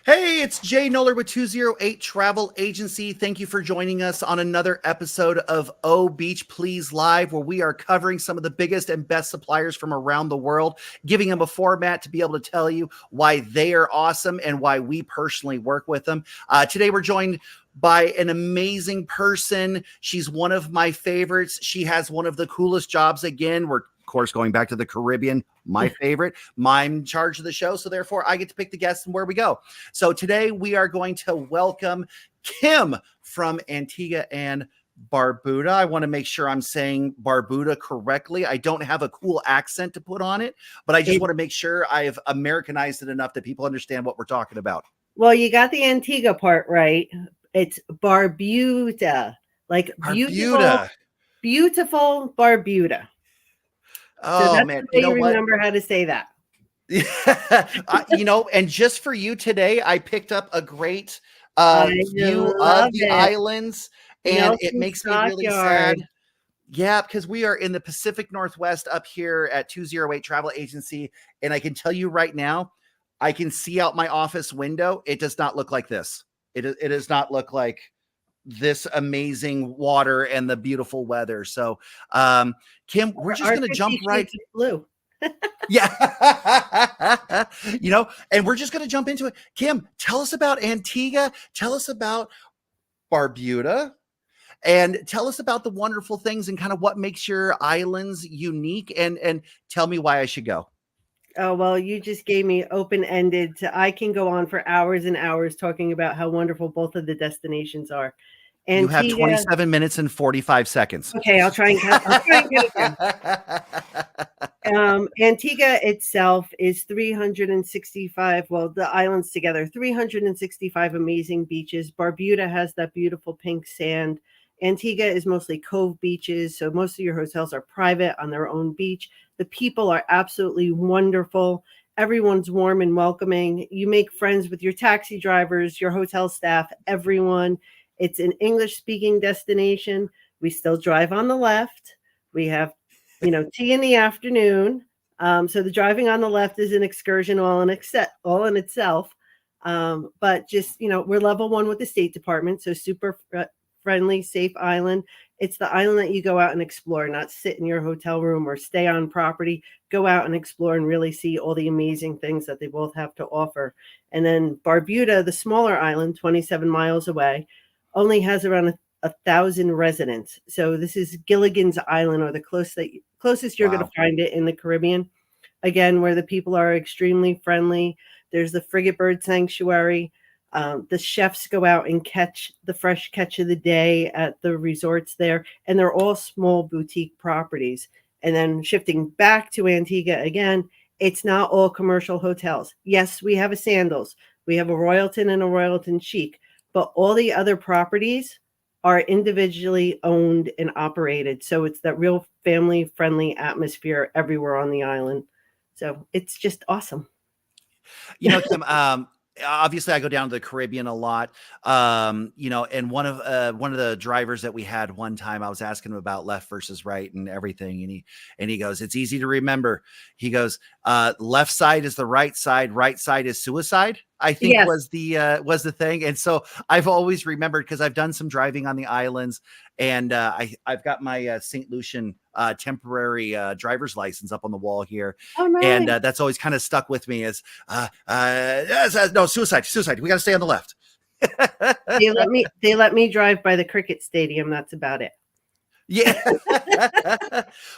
Hey, it's Jay Noller with 208 Travel Agency. Thank you for joining us on another episode of Oh Beach Please Live, where we are covering some of the biggest and best suppliers from around the world, giving them a format to be able to tell you why they are awesome and why we personally work with them. Today, we're joined by an amazing person. She's one of my favorites. She has one of the coolest jobs. Again, we're of course going back to the Caribbean, my favorite. I'm in charge of the show, so therefore I get to pick the guests and where we go. So today we are going to welcome Kim from Antigua and Barbuda. I want to make sure I'm saying Barbuda correctly. I don't have a cool accent to put on it, but I just want to make sure I've Americanized it enough that people understand what we're talking about. Well, you got the Antigua part right. It's Barbuda, like beautiful, Barbuda. beautiful Barbuda. So Oh that's man, the way you remember how to say that. And just for you today, I picked up a great view of the islands, and it makes me really sad. Yeah, because we are in the Pacific Northwest up here at 208 Travel Agency, and I can tell you right now, I can see out my office window. It does not look like this. It does not look like this amazing water and the beautiful weather. So, Kim, we're just going to jump right. Blue. Yeah. And we're just going to jump into it. Kim, tell us about Antigua. Tell us about Barbuda. And tell us about the wonderful things and kind of what makes your islands unique. And tell me why I should go. Oh, well, you just gave me open-ended. I can go on for hours and hours talking about how wonderful both of the destinations are. Antigua, you have 27 minutes and 45 seconds. Okay, I'll try and get it down. Antigua itself is 365, well, the islands together, 365 amazing beaches. Barbuda has that beautiful pink sand. Antigua is mostly cove beaches, so most of your hotels are private on their own beach. The people are absolutely wonderful. Everyone's warm and welcoming. You make friends with your taxi drivers, your hotel staff, everyone. It's an English-speaking destination. We still drive on the left. We have, tea in the afternoon. So the driving on the left is an excursion all in itself. But just, we're level 1 with the State Department, so super friendly, safe island. It's the island that you go out and explore, not sit in your hotel room or stay on property. Go out and explore and really see all the amazing things that they both have to offer. And then Barbuda, the smaller island, 27 miles away, only has around 1,000 residents. So this is Gilligan's Island, or the closest you're going to find it in the Caribbean. Again, where the people are extremely friendly. There's the Frigate Bird Sanctuary. The chefs go out and catch the fresh catch of the day at the resorts there, and they're all small boutique properties. And then shifting back to Antigua again, it's not all commercial hotels. Yes, we have a Sandals, we have a Royalton and a Royalton Chic, but all the other properties are individually owned and operated. So it's that real family-friendly atmosphere everywhere on the island. So it's just awesome. Kim, obviously I go down to the Caribbean a lot. And one of the drivers that we had one time, I was asking him about left versus right and everything. And he goes, it's easy to remember. He goes, left side is the right side is suicide, I think. Yes. was the thing. And so I've always remembered, because I've done some driving on the islands, and I've got my St. Lucian temporary driver's license up on the wall here. Oh, nice. And that's always kind of stuck with me as no, suicide. We got to stay on the left. They let me drive by the cricket stadium. That's about it. Yeah.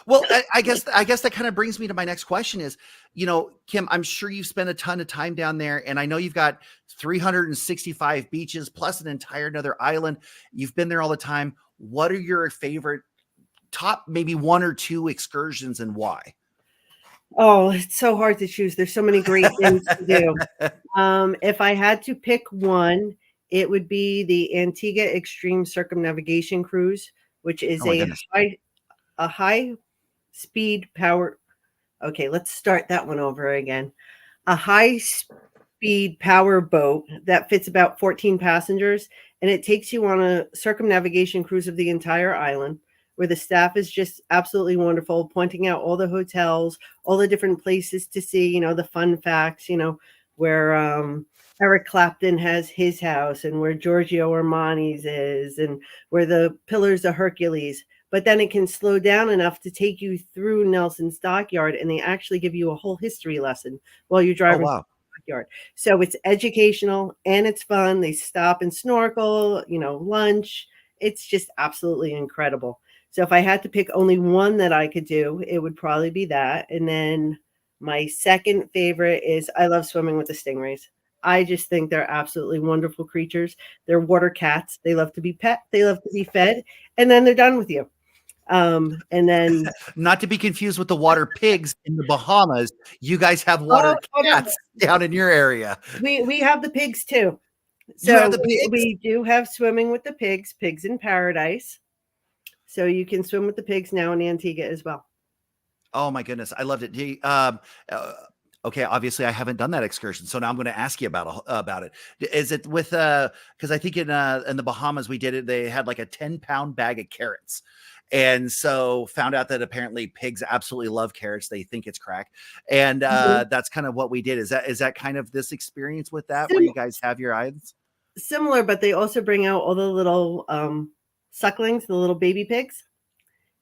Well, I guess that kind of brings me to my next question is, Kim, I'm sure you've spent a ton of time down there, and I know you've got 365 beaches plus an entire another island. You've been there all the time. What are your favorite top, maybe 1 or 2 excursions, and why? Oh, it's so hard to choose. There's so many great things to do. If I had to pick one, it would be the Antigua Extreme Circumnavigation Cruise, which is a high speed power. Okay, let's start that one over again. A high speed power boat that fits about 14 passengers, and it takes you on a circumnavigation cruise of the entire island, where the staff is just absolutely wonderful, pointing out all the hotels, all the different places to see, the fun facts, where Eric Clapton has his house, and where Giorgio Armani's is, and where the Pillars of Hercules. But then it can slow down enough to take you through Nelson's Dockyard, and they actually give you a whole history lesson while you're Oh, driving through wow. the dockyard. So it's educational and it's fun. They stop and snorkel, lunch. It's just absolutely incredible. So if I had to pick only one that I could do, it would probably be that. And then my second favorite is I love swimming with the stingrays. I just think they're absolutely wonderful creatures. They're water cats. They love to be pet. They love to be fed, and then they're done with you. And then Not to be confused with the water pigs in the Bahamas. You guys have oh, water oh no, cats down in your area. we have the pigs too. You have So the pigs? we do have swimming with the pigs, pigs in paradise. So you can swim with the pigs now in Antigua as well. Oh my goodness, I loved it. Okay, obviously I haven't done that excursion, so now I'm going to ask you about it. Is it with because I think in the Bahamas we did it. They had like a 10-pound bag of carrots, and so found out that apparently pigs absolutely love carrots. They think it's crack, and Mhm. that's kind of what we did. Is that kind of this experience with that where Sim- you guys have your eyes? Similar, but they also bring out all the little sucklings, the little baby pigs,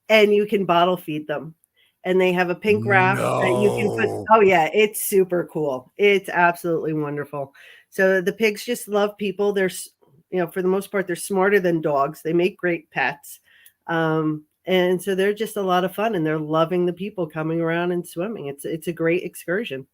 and you can bottle feed them. And they have a pink raft that you can put. No. Oh yeah, it's super cool. It's absolutely wonderful. So the pigs just love people. For the most part, they're smarter than dogs. They make great pets. And so they're just a lot of fun, and they're loving the people coming around and swimming. It's a great excursion.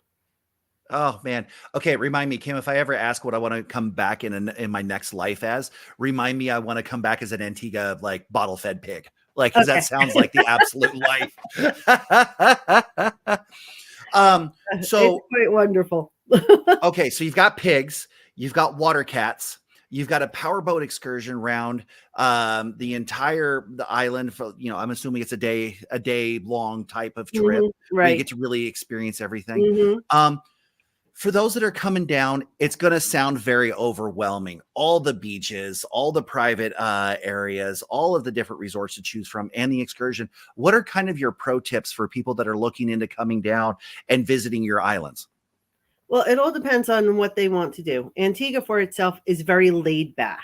Oh man. Okay, remind me, Kim, if I ever ask what I want to come back in my next life as, remind me I want to come back as an Antigua like bottle fed pig. Like, because that Okay. sounds like the absolute life. It's So quite wonderful. okay, so you've got pigs, you've got water cats, you've got a powerboat excursion around the island for I'm assuming it's a day long type of trip Mhm, where you right. get to really experience everything. Mhm. Um, for those that are coming down, it's going to sound very overwhelming. All the beaches, all the private areas, all of the different resorts to choose from, and the excursion. What are kind of your pro tips for people that are looking into coming down and visiting your islands? Well, it all depends on what they want to do. Antigua for itself is very laid back.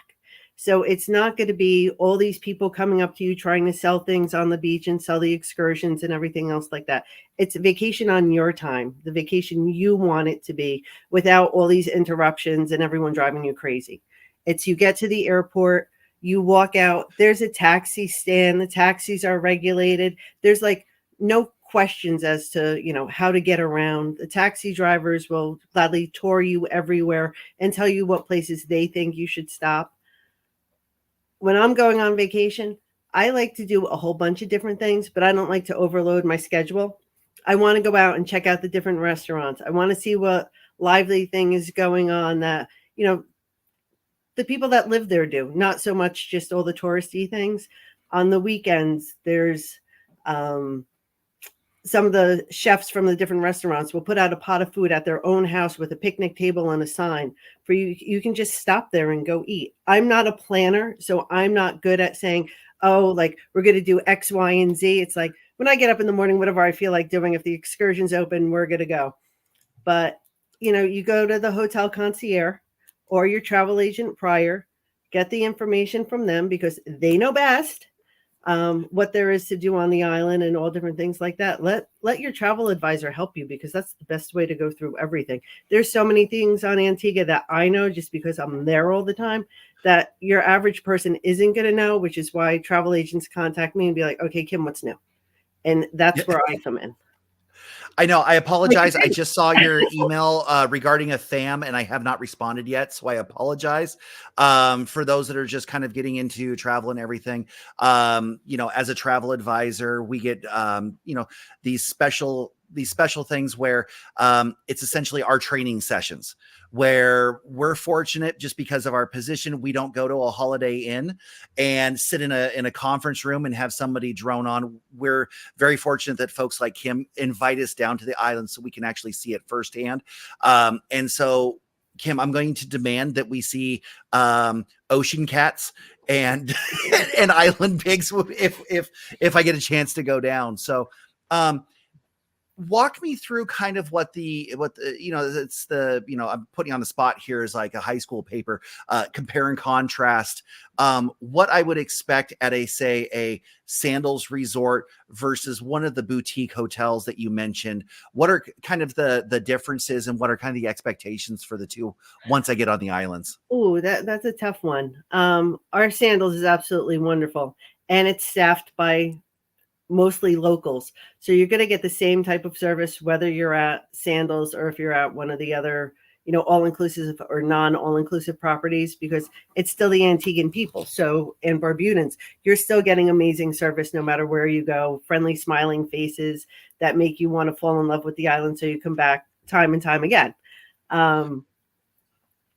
So it's not going to be all these people coming up to you trying to sell things on the beach and sell the excursions and everything else like that. It's a vacation on your time, the vacation you want it to be, without all these interruptions and everyone driving you crazy. It's you get to the airport, you walk out, there's a taxi stand, the taxis are regulated. There's like no questions as to how to get around. The taxi drivers will gladly tour you everywhere and tell you what places they think you should stop. When I'm going on vacation, I like to do a whole bunch of different things, but I don't like to overload my schedule. I want to go out and check out the different restaurants. I want to see what lively thing is going on that the people that live there do, not so much just all the touristy things. On the weekends, there's some of the chefs from the different restaurants will put out a pot of food at their own house with a picnic table and a sign for you. You can just stop there and go eat. I'm not a planner, so I'm not good at saying, oh, like we're going to do X, Y, and Z. It's like when I get up in the morning, whatever I feel like doing, if the excursion's open, we're going to go. But, you go to the hotel concierge or your travel agent prior, get the information from them because they know best what there is to do on the island and all different things like that. Let your travel advisor help you because that's the best way to go through everything. There's so many things on Antigua that I know just because I'm there all the time that your average person isn't going to know, which is why travel agents contact me and be like, okay, Kim, what's new? And that's where I come in. I know. I apologize. I just saw your email regarding a FAM, and I have not responded yet, so I apologize. For those that are just kind of getting into travel and everything, as a travel advisor, we get these special things where it's essentially our training sessions where we're fortunate just because of our position. We don't go to a Holiday Inn and sit in a conference room and have somebody drone on. We're very fortunate that folks like Kim invite us down to the island so we can actually see it firsthand. And so, Kim, I'm going to demand that we see ocean cats and and island pigs if I get a chance to go down. So walk me through kind of what the it's the, I'm putting on the spot here is like a high school paper, compare and contrast what I would expect at a sandals resort versus one of the boutique hotels that you mentioned. What are kind of the differences, and what are kind of the expectations for the two once I get on the islands? Oh, that's a tough one. Our sandals is absolutely wonderful, and it's staffed by mostly locals. So you're going to get the same type of service whether you're at Sandals or if you're at one of the other, all inclusive or non all inclusive properties, because it's still the Antiguan people. So, and Barbudans, you're still getting amazing service no matter where you go, friendly, smiling faces that make you want to fall in love with the island. So you come back time and time again.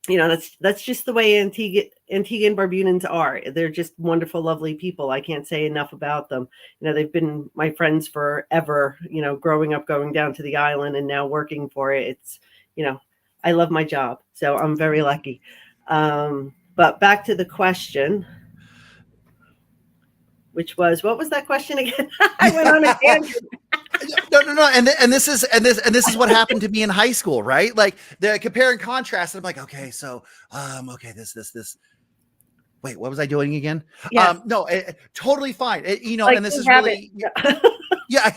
That's just the way Antigua and Barbudans are. They're just wonderful, lovely people. I can't say enough about them. They've been my friends forever, growing up, going down to the island and now working for it. It's, I love my job. So I'm very lucky. But back to the question, which was, what was that question again? I went on a tangent. No. And this is what happened to me in high school, right? Like the compare and contrast. And I'm like, okay, so, okay, this. Wait, what was I doing again? Yeah. No, totally fine. Like, and this is really, yeah.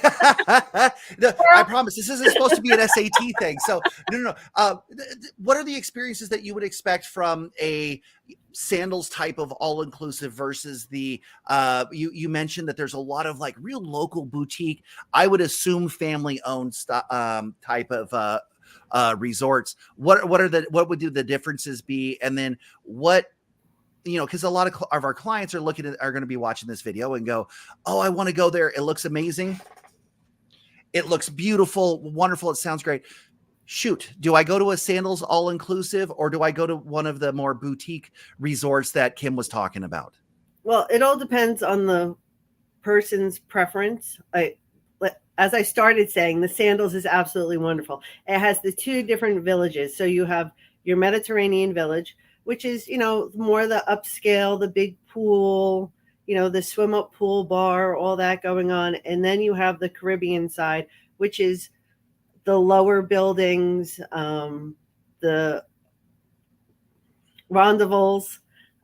I promise this isn't supposed to be an SAT thing. So no. What are the experiences that you would expect from a sandals type of all-inclusive versus the you mentioned that there's a lot of like real local boutique, I would assume family owned type of resorts. What would the differences be? And then what, because a lot of our clients are going to be watching this video and go, oh, I want to go there. It looks amazing. It looks beautiful, wonderful. It sounds great. Shoot, do I go to a Sandals all-inclusive, or do I go to one of the more boutique resorts that Kim was talking about? Well, it all depends on the person's preference. As I started saying, the Sandals is absolutely wonderful. It has the two different villages. So you have your Mediterranean village, which is, more the upscale, the big pool, the swim up pool bar, all that going on. And then you have the Caribbean side, which is the lower buildings, the rendezvous,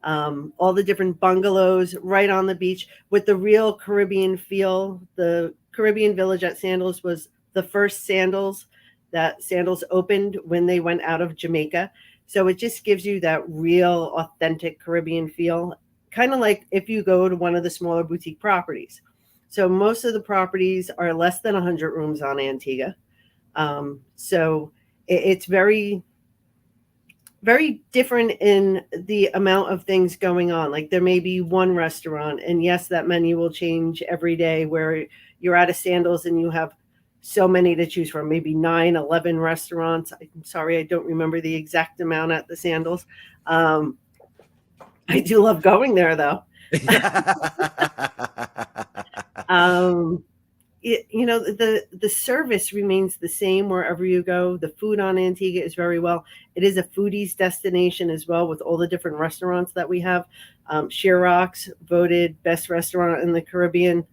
all the different bungalows right on the beach with the real Caribbean feel. The Caribbean village at Sandals was the first Sandals that Sandals opened when they went out of Jamaica. So it just gives you that real authentic Caribbean feel, kind of like if you go to one of the smaller boutique properties. So most of the properties are less than 100 rooms on Antigua. So it's very, very different in the amount of things going on. Like there may be one restaurant, and yes, that menu will change every day, where you're at a Sandals and you have so many to choose from, maybe 9, 11 restaurants. I'm sorry, I don't remember the exact amount at the Sandals. I do love going there though. The service remains the same wherever you go. The food on Antigua is very well. It is a foodies destination as well, with all the different restaurants that we have. Sheer voted best restaurant in the Caribbean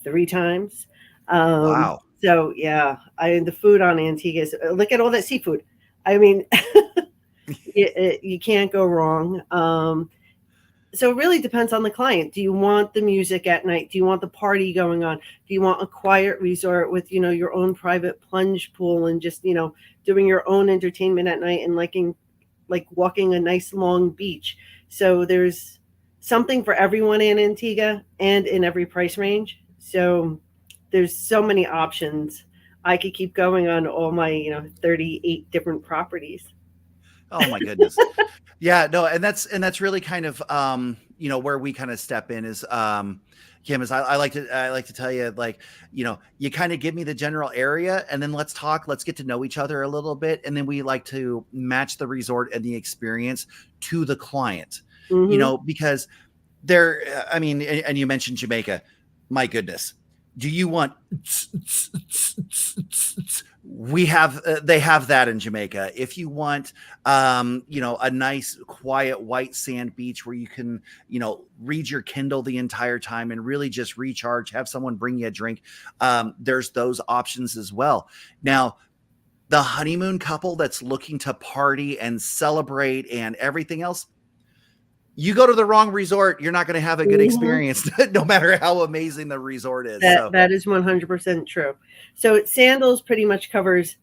3 times. Wow. So yeah, the food on Antigua is, look at all that seafood. I mean, you can't go wrong. So it really depends on the client. Do you want the music at night? Do you want the party going on? Do you want a quiet resort with, your own private plunge pool and just, doing your own entertainment at night and like walking a nice long beach? So there's something for everyone in Antigua and in every price range. So there's so many options. I could keep going on all my, 38 different properties. Oh my goodness. Yeah, no, and that's really kind of where we kind of step in is Kim, is I like to tell you, like, you kind of give me the general area, and then let's get to know each other a little bit, and then we like to match the resort and the experience to the client. Mm-hmm. Because and you mentioned Jamaica. My goodness. Do you want We have they have that in Jamaica. If you want a nice quiet white sand beach where you can read your Kindle the entire time and really just recharge, have someone bring you a drink, there's those options as well. Now, the honeymoon couple that's looking to party and celebrate and everything else, you go to the wrong resort, you're not going to have a good experience, no matter how amazing the resort is. That is 100% true. So Sandals pretty much covers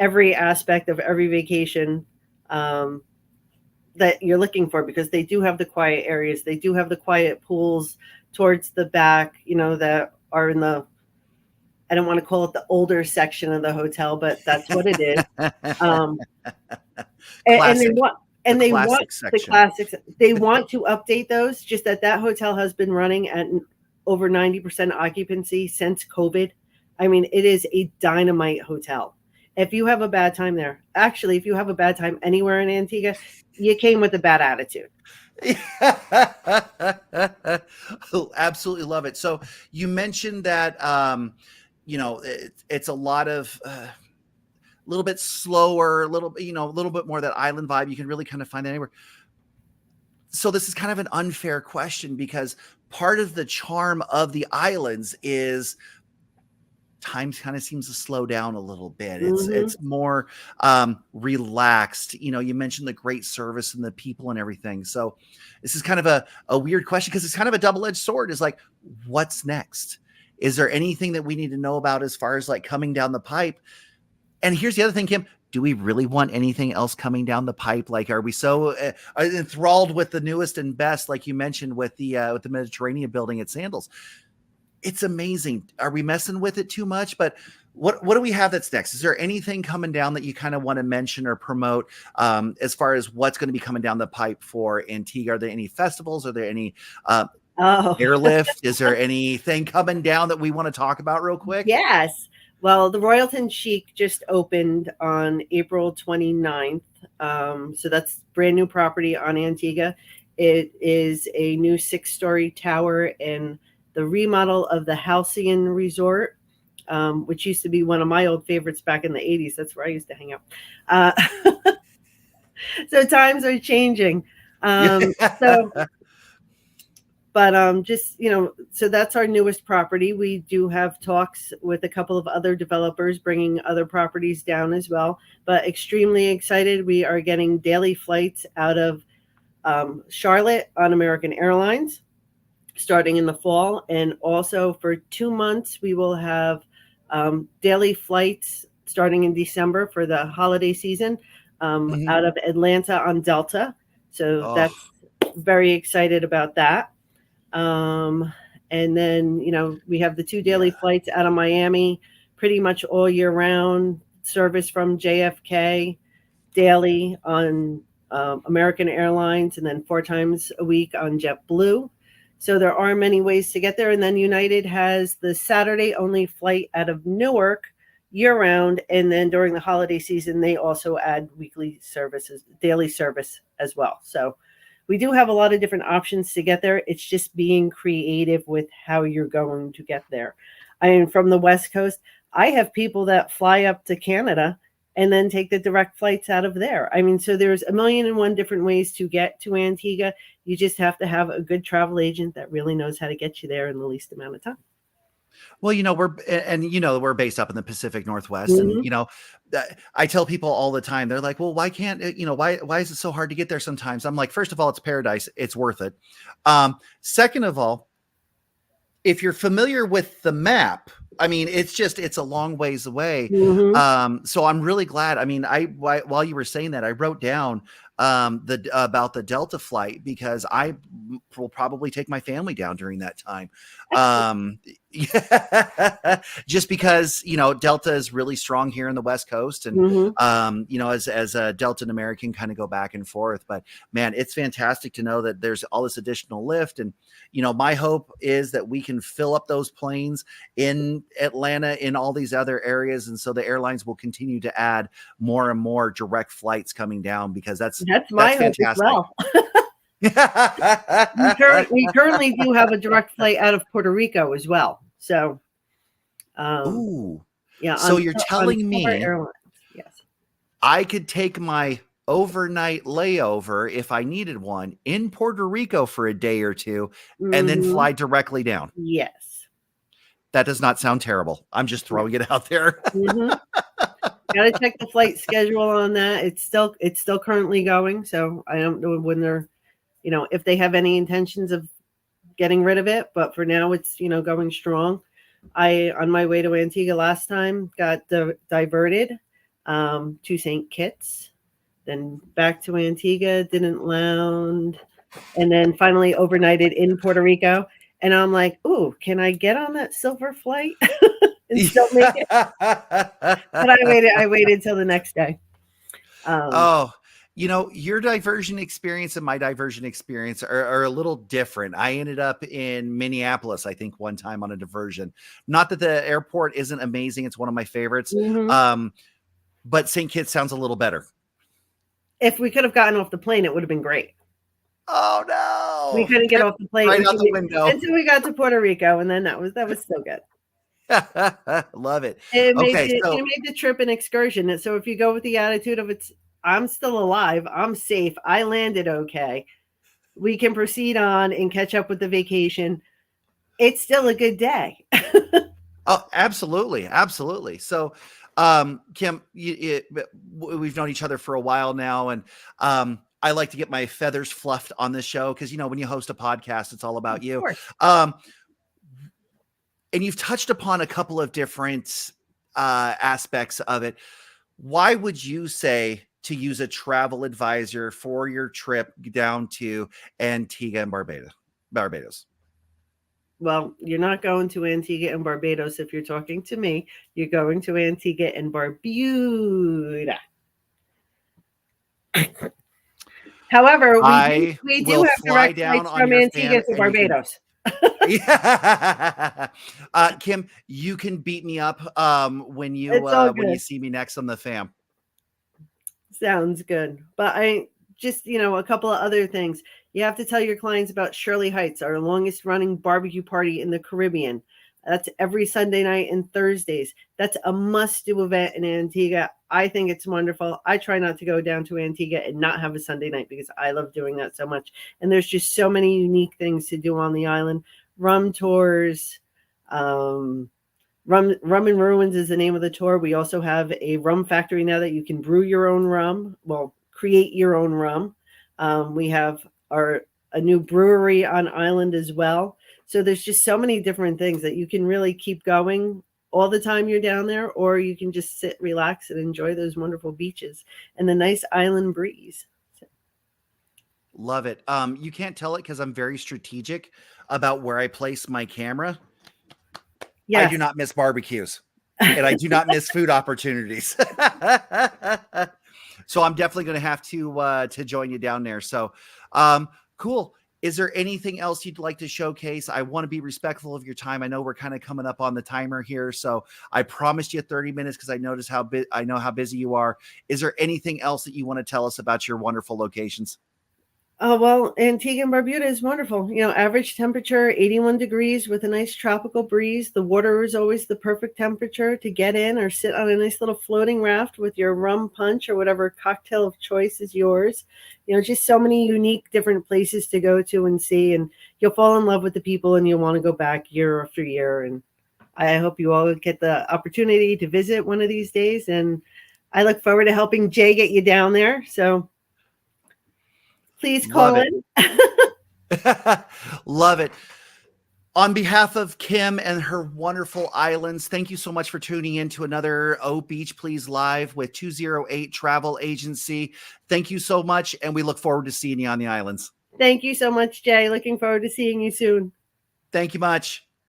every aspect of every vacation that you're looking for, because they do have the quiet areas. They do have the quiet pools towards the back, that are in the, I don't want to call it the older section of the hotel, but that's what it is. And they want the classics. They want to update those. Just that hotel has been running at over 90% occupancy since COVID. I mean, it is a dynamite hotel. If you have a bad time there, actually, if you have a bad time anywhere in Antigua, you came with a bad attitude. Absolutely love it. So you mentioned that, it's a lot of, a little bit slower, a little bit more that island vibe. You can really kind of find that anywhere. So this is kind of an unfair question, because part of the charm of the islands is time kind of seems to slow down a little bit. It's more relaxed. You mentioned the great service and the people and everything. So this is kind of a weird question, because it's kind of a double-edged sword. Is like, what's next? Is there anything that we need to know about as far as like coming down the pipe? And here's the other thing, Kim. Do we really want anything else coming down the pipe? Like, are we so enthralled with the newest and best, like you mentioned with the Mediterranean building at Sandals? It's amazing. Are we messing with it too much? But what do we have that's next? Is there anything coming down that you kind of want to mention or promote as far as what's going to be coming down the pipe for Antigua? Are there any festivals? Are there any airlift? Is there anything coming down that we want to talk about real quick? Yes. Well, the Royalton Chic just opened on April 29th. So that's brand new property on Antigua. It is a new 6-story tower in the remodel of the Halcyon Resort, which used to be one of my old favorites back in the 80s. That's where I used to hang out. So times are changing. So that's our newest property. We do have talks with a couple of other developers bringing other properties down as well, but extremely excited. We are getting daily flights out of Charlotte on American Airlines starting in the fall. And also for 2 months, we will have daily flights starting in December for the holiday season out of Atlanta on Delta. So that's very excited about that. And then, we have the 2 daily flights out of Miami pretty much all year round, service from JFK daily on American Airlines, and then 4 times a week on JetBlue. So there are many ways to get there. And then United has the Saturday only flight out of Newark year round. And then during the holiday season, they also add weekly services, daily service as well. So we do have a lot of different options to get there. It's just being creative with how you're going to get there. I mean, from the West Coast, I have people that fly up to Canada and then take the direct flights out of there. I mean, so there's 1,000,001 different ways to get to Antigua. You just have to have a good travel agent that really knows how to get you there in the least amount of time. Well, we're based up in the Pacific Northwest, and I tell people all the time, they're like, well, why can't why is it so hard to get there sometimes? I'm like, first of all, it's paradise. It's worth it. Second of all, if you're familiar with the map, I mean, it's a long ways away. So I'm really glad. I mean, while you were saying that, I wrote down about the Delta flight, because I will probably take my family down during that time. Just because, Delta is really strong here in the West Coast, and, as a Delta and American kind of go back and forth, but man, it's fantastic to know that there's all this additional lift. And, my hope is that we can fill up those planes in Atlanta, in all these other areas. And so the airlines will continue to add more and more direct flights coming down, because that's my hope as well. We currently do have a direct flight out of Puerto Rico as well. So, Yeah, So you're on telling Silver me Airlines. Yes. I could take my overnight layover if I needed one in Puerto Rico for a day or two and then Mhm. fly directly down. Yes. That does not sound terrible. I'm just throwing it out there. Mhm. Gotta check the flight schedule on that. It's still currently going, so I don't know when they're, if they have any intentions of getting rid of it, but for now it's, going strong. I, on my way to Antigua last time, got diverted to St. Kitts, then back to Antigua, didn't land, and then finally overnighted in Puerto Rico. And I'm like, ooh, can I get on that silver flight and still make it? But I waited till the next day. Um, Oh, your diversion experience and my diversion experience are a little different. I ended up in Minneapolis, I think, one time on a diversion. Not that the airport isn't amazing. It's one of my favorites. mhm. But St. Kitts sounds a little better. If we could have gotten off the plane, it would have been great. Oh, We no. couldn't get off the plane Right out the window. until we got to Puerto Rico, and then that was so good. Love it. It made Okay, so it made the trip an excursion. And so if you go with the attitude of I'm still alive, I'm safe, I landed okay, we can proceed on and catch up with the vacation. It's still a good day. oh, absolutely, absolutely. So, Kim, we've known each other for a while now, and I like to get my feathers fluffed on this show because when you host a podcast, it's all about Of you. course. And you've touched upon a couple of different aspects of it. Why would you say to use a travel advisor for your trip down to Antigua and Barbados? Well, you're not going to Antigua and Barbados if you're talking to me. You're going to Antigua and Barbuda. However, I we do will have fly direct down flights on from your Antigua fan, to and you can Barbados. yeah. Kim, you can beat me up when It's all you good. see me next on the fam. Sounds good. But I just, a couple of other things. You have to tell your clients about Shirley Heights, our longest running barbecue party in the Caribbean. That's every Sunday night and Thursdays. That's a must-do event in Antigua. I think it's wonderful. I try not to go down to Antigua and not have a Sunday night because I love doing that so much. And there's just so many unique things to do on the island. Rum tours, Rum and Ruins is the name of the tour. We also have a rum factory now that you can brew your own rum. Well, create your own rum. We have a new brewery on island as well. So there's just so many different things that you can really keep going all the time you're down there, or you can just sit, relax, and enjoy those wonderful beaches and the nice island breeze. Love it. You can't tell it because I'm very strategic about where I place my camera. I Yes. do not miss barbecues, and I do not miss food opportunities. So I'm definitely going to have to join you down there. So, cool. Is there anything else you'd like to showcase? I want to be respectful of your time. I know we're kind of coming up on the timer here, so I promised you 30 minutes because I know how busy you are. Is there anything else that you want to tell us about your wonderful locations? Well, Antigua and Barbuda is wonderful. Average temperature 81 degrees with a nice tropical breeze. The water is always the perfect temperature to get in or sit on a nice little floating raft with your rum punch or whatever cocktail of choice is yours. Just so many unique different places to go to and see, and you'll fall in love with the people and you'll want to go back year after year. And I hope you all get the opportunity to visit one of these days. And I look forward to helping Jay get you down there. So please Love call it. in. Love it. On behalf of Kim and her wonderful islands, thank you so much for tuning in to another O Beach Please Live with 208 Travel Agency. Thank you so much, and we look forward to seeing you on the islands. Thank you so much, Jay. Looking forward to seeing you soon. Thank you much.